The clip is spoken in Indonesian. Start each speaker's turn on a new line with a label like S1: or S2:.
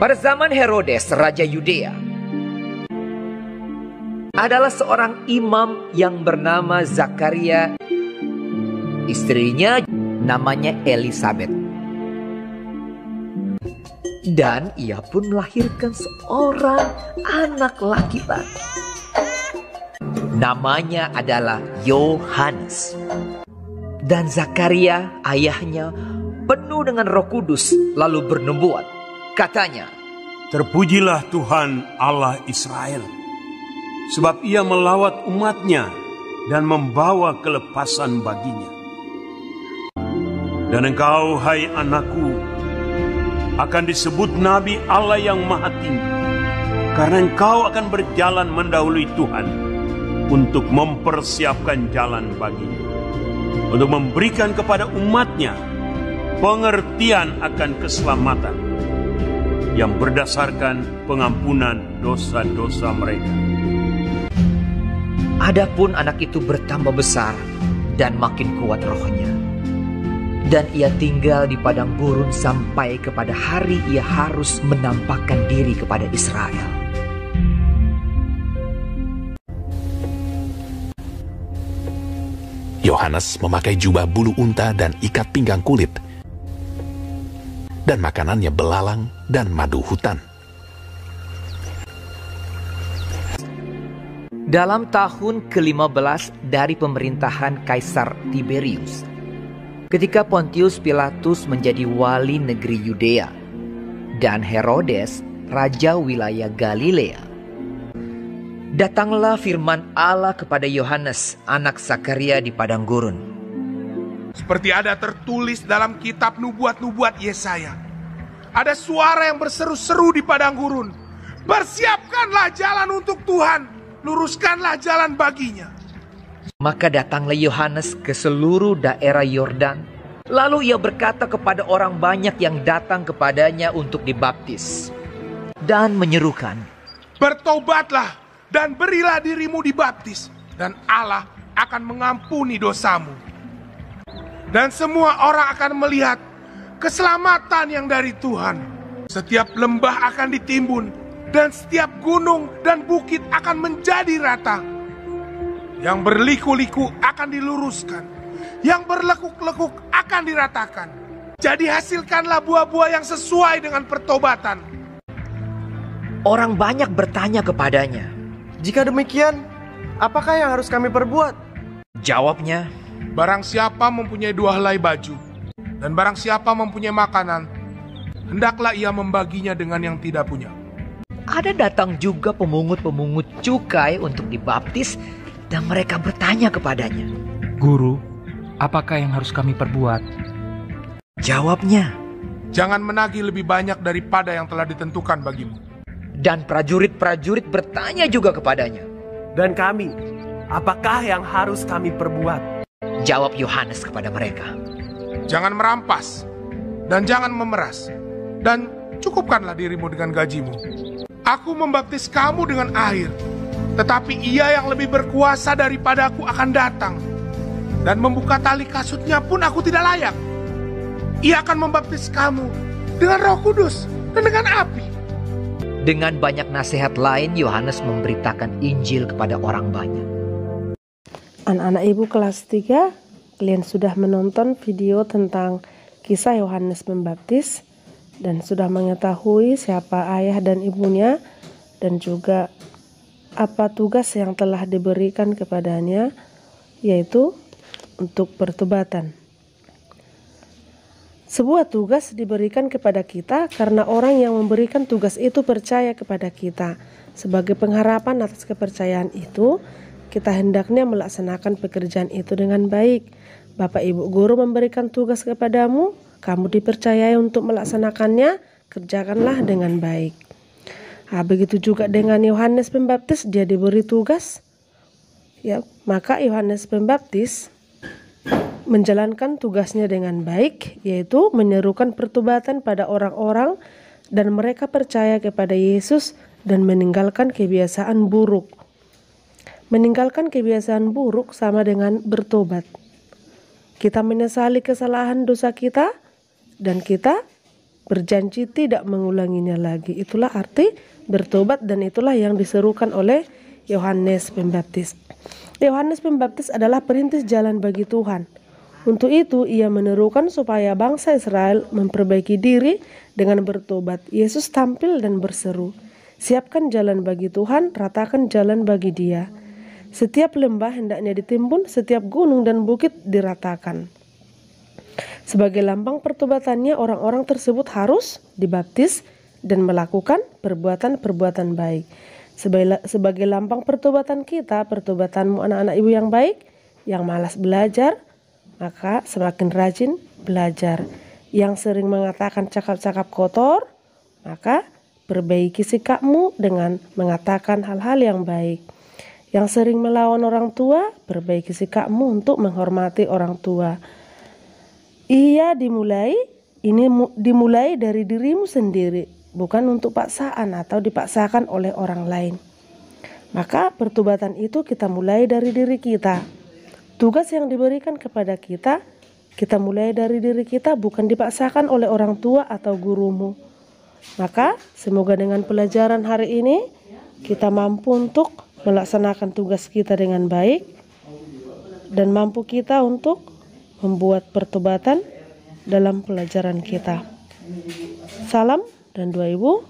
S1: Pada zaman Herodes, Raja Yudea, adalah seorang imam yang bernama Zakaria. Istrinya namanya Elisabet. Dan ia pun melahirkan seorang anak laki-laki. Namanya adalah Yohanes. Dan Zakaria, ayahnya, penuh dengan Roh Kudus, lalu bernubuat. Katanya,
S2: "Terpujilah Tuhan Allah Israel, sebab ia melawat umatnya dan membawa kelepasan baginya. Dan engkau, hai anakku, akan disebut Nabi Allah yang Maha Tinggi, karena engkau akan berjalan mendahului Tuhan untuk mempersiapkan jalan baginya, untuk memberikan kepada umatnya pengertian akan keselamatan yang berdasarkan pengampunan dosa-dosa mereka."
S1: Adapun anak itu bertambah besar dan makin kuat rohnya. Dan ia tinggal di padang gurun sampai kepada hari ia harus menampakkan diri kepada Israel.
S3: Yohanes memakai jubah bulu unta dan ikat pinggang kulit, dan makanannya belalang dan madu hutan.
S1: Dalam tahun ke-15 dari pemerintahan Kaisar Tiberius, ketika Pontius Pilatus menjadi wali negeri Yudea dan Herodes raja wilayah Galilea, datanglah firman Allah kepada Yohanes, anak Zakaria di padang gurun.
S4: Seperti ada tertulis dalam kitab nubuat-nubuat Yesaya, ada suara yang berseru-seru di padang gurun, "Persiapkanlah jalan untuk Tuhan, luruskanlah jalan baginya."
S1: Maka datanglah Yohanes ke seluruh daerah Yordan. Lalu ia berkata kepada orang banyak yang datang kepadanya untuk dibaptis, dan menyerukan,
S4: "Bertobatlah dan berilah dirimu dibaptis, dan Allah akan mengampuni dosamu. Dan semua orang akan melihat keselamatan yang dari Tuhan. Setiap lembah akan ditimbun, dan setiap gunung dan bukit akan menjadi rata. Yang berliku-liku akan diluruskan, yang berlekuk-lekuk akan diratakan. Jadi hasilkanlah buah-buah yang sesuai dengan pertobatan."
S1: Orang banyak bertanya kepadanya.
S5: "Jika demikian, apakah yang harus kami perbuat?"
S1: Jawabnya,
S4: "Barang siapa mempunyai 2 helai baju, dan barang siapa mempunyai makanan, hendaklah ia membaginya dengan yang tidak punya."
S1: ada datang juga pemungut-pemungut cukai untuk dibaptis, dan mereka bertanya kepadanya,
S6: "Guru, apakah yang harus kami perbuat?"
S1: Jawabnya,
S4: "Jangan menagih lebih banyak daripada yang telah ditentukan bagimu."
S1: dan prajurit-prajurit bertanya juga kepadanya.
S5: "Dan kami, apakah yang harus kami perbuat?"
S1: Jawab Yohanes kepada mereka,
S4: "Jangan merampas, dan jangan memeras, dan cukupkanlah dirimu dengan gajimu. Aku membaptis kamu dengan air, tetapi ia yang lebih berkuasa daripadaku akan datang, dan membuka tali kasutnya pun aku tidak layak. Ia akan membaptis kamu dengan Roh Kudus dan dengan api."
S1: Dengan banyak nasihat lain, Yohanes memberitakan Injil kepada orang banyak.
S7: Anak-anak ibu kelas 3, kalian sudah menonton video tentang kisah Yohanes Pembaptis dan sudah mengetahui siapa ayah dan ibunya, dan juga apa tugas yang telah diberikan kepadanya, yaitu untuk pertobatan. Sebuah tugas diberikan kepada kita karena orang yang memberikan tugas itu percaya kepada kita. Sebagai pengharapan atas kepercayaan itu, kita hendaknya melaksanakan pekerjaan itu dengan baik. Bapak Ibu Guru memberikan tugas kepadamu, kamu dipercayai untuk melaksanakannya, kerjakanlah dengan baik. Begitu juga dengan Yohanes Pembaptis, dia diberi tugas. Maka Yohanes Pembaptis menjalankan tugasnya dengan baik, yaitu menyerukan pertobatan pada orang-orang dan mereka percaya kepada Yesus dan meninggalkan kebiasaan buruk. Meninggalkan kebiasaan buruk sama dengan bertobat. Kita menyesali kesalahan dosa kita dan kita berjanji tidak mengulanginya lagi. Itulah arti bertobat dan itulah yang diserukan oleh Yohanes Pembaptis. Yohanes Pembaptis adalah perintis jalan bagi Tuhan. Untuk itu ia menerukan supaya bangsa Israel memperbaiki diri dengan bertobat. Yesus tampil dan berseru, "Siapkan jalan bagi Tuhan, ratakan jalan bagi Dia. Setiap lembah hendaknya ditimbun, setiap gunung dan bukit diratakan." Sebagai lambang pertobatannya, orang-orang tersebut harus dibaptis dan melakukan perbuatan-perbuatan baik. Sebagai lambang pertobatan kita, pertobatanmu anak-anak ibu yang baik, yang malas belajar, maka semakin rajin belajar. Yang sering mengatakan cakap-cakap kotor, maka perbaiki sikapmu dengan mengatakan hal-hal yang baik. Yang sering melawan orang tua, perbaiki sikapmu untuk menghormati orang tua. Ini dimulai dari dirimu sendiri, bukan untuk paksaan atau dipaksakan oleh orang lain. Maka pertobatan itu kita mulai dari diri kita. Tugas yang diberikan kepada kita mulai dari diri kita, bukan dipaksakan oleh orang tua atau gurumu. Maka semoga dengan pelajaran hari ini kita mampu untuk melaksanakan tugas kita dengan baik dan mampu kita untuk membuat pertobatan dalam pelajaran kita. Salam dan doa ibu.